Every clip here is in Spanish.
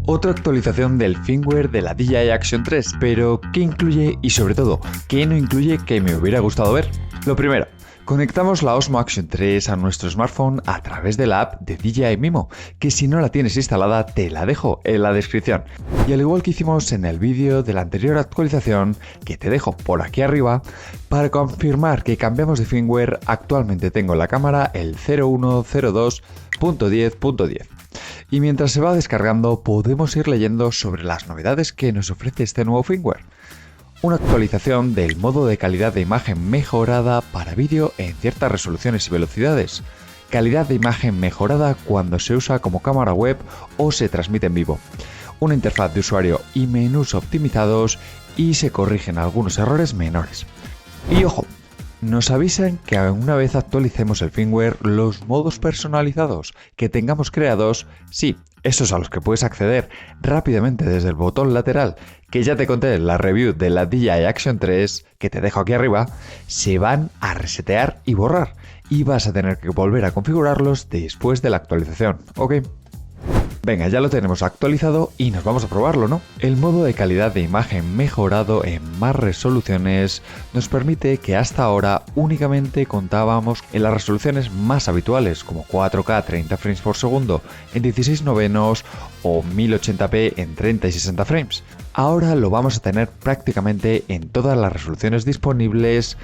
Otra actualización del firmware de la DJI Action 3, pero ¿qué incluye y sobre todo, qué no incluye que me hubiera gustado ver? Lo primero, conectamos la Osmo Action 3 a nuestro smartphone a través de la app de DJI Mimo, que si no la tienes instalada te la dejo en la descripción. Y al igual que hicimos en el vídeo de la anterior actualización, que te dejo por aquí arriba, para confirmar que cambiamos de firmware, actualmente tengo en la cámara el 0102.10.10. Y mientras se va descargando podemos ir leyendo sobre las novedades que nos ofrece este nuevo firmware. Una actualización del modo de calidad de imagen mejorada para vídeo en ciertas resoluciones y velocidades. Calidad de imagen mejorada cuando se usa como cámara web o se transmite en vivo. Una interfaz de usuario y menús optimizados y se corrigen algunos errores menores. Y ojo, nos avisan que una vez actualicemos el firmware, los modos personalizados que tengamos creados, sí, esos a los que puedes acceder rápidamente desde el botón lateral, que ya te conté en la review de la DJI Action 3, que te dejo aquí arriba, se van a resetear y borrar, y vas a tener que volver a configurarlos después de la actualización, ¿ok? Venga, ya lo tenemos actualizado y nos vamos a probarlo, ¿no? El modo de calidad de imagen mejorado en más resoluciones nos permite que hasta ahora únicamente contábamos en las resoluciones más habituales, como 4K 30 frames por segundo en 16 novenos o 1080p en 30 y 60 frames. Ahora lo vamos a tener prácticamente en todas las resoluciones disponibles,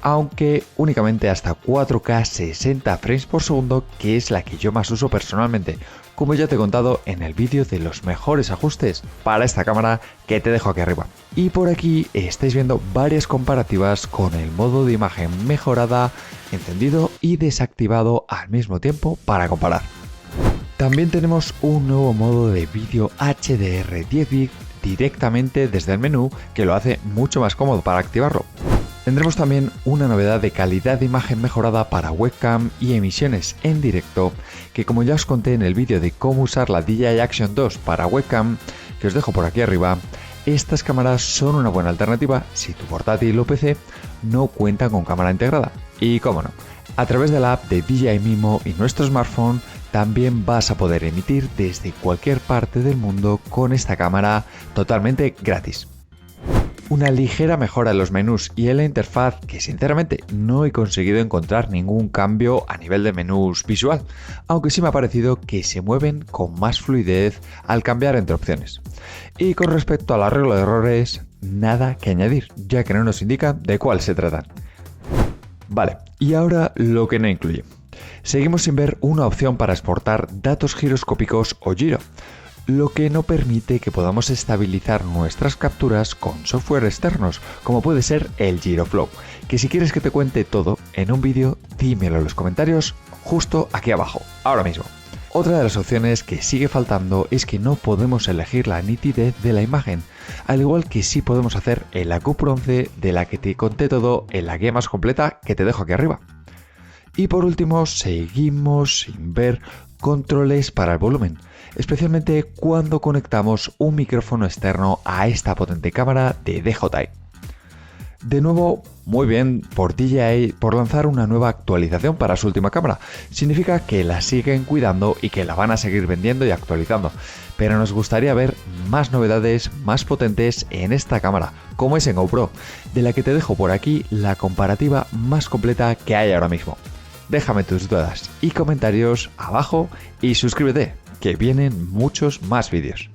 aunque únicamente hasta 4K 60 frames por segundo, que es la que yo más uso personalmente, como ya te he contado en el vídeo de los mejores ajustes para esta cámara que te dejo aquí arriba. Y por aquí estáis viendo varias comparativas con el modo de imagen mejorada, encendido y desactivado al mismo tiempo para comparar. También tenemos un nuevo modo de vídeo HDR 10 bit directamente desde el menú, que lo hace mucho más cómodo para activarlo. Tendremos también una novedad de calidad de imagen mejorada para webcam y emisiones en directo, que como ya os conté en el vídeo de cómo usar la DJI Action 2 para webcam, que os dejo por aquí arriba, estas cámaras son una buena alternativa si tu portátil o PC no cuentan con cámara integrada. Y cómo no, a través de la app de DJI Mimo y nuestro smartphone también vas a poder emitir desde cualquier parte del mundo con esta cámara totalmente gratis. Una ligera mejora en los menús y en la interfaz, que sinceramente no he conseguido encontrar ningún cambio a nivel de menús visual, aunque sí me ha parecido que se mueven con más fluidez al cambiar entre opciones. Y con respecto al arreglo de errores, nada que añadir, ya que no nos indica de cuál se tratan. Vale, y ahora lo que no incluye. Seguimos sin ver una opción para exportar datos giroscópicos o giro, lo que no permite que podamos estabilizar nuestras capturas con software externos, como puede ser el GiroFlow, que si quieres que te cuente todo en un vídeo, dímelo en los comentarios justo aquí abajo, ahora mismo. Otra de las opciones que sigue faltando es que no podemos elegir la nitidez de la imagen, al igual que sí podemos hacer en la GoPro 11, de la que te conté todo en la guía más completa que te dejo aquí arriba. Y por último, seguimos sin ver controles para el volumen, especialmente cuando conectamos un micrófono externo a esta potente cámara de DJI. De nuevo, muy bien por DJI por lanzar una nueva actualización para su última cámara. Significa que la siguen cuidando y que la van a seguir vendiendo y actualizando. Pero nos gustaría ver más novedades más potentes en esta cámara, como es en GoPro, de la que te dejo por aquí la comparativa más completa que hay ahora mismo. Déjame tus dudas y comentarios abajo y suscríbete, que vienen muchos más vídeos.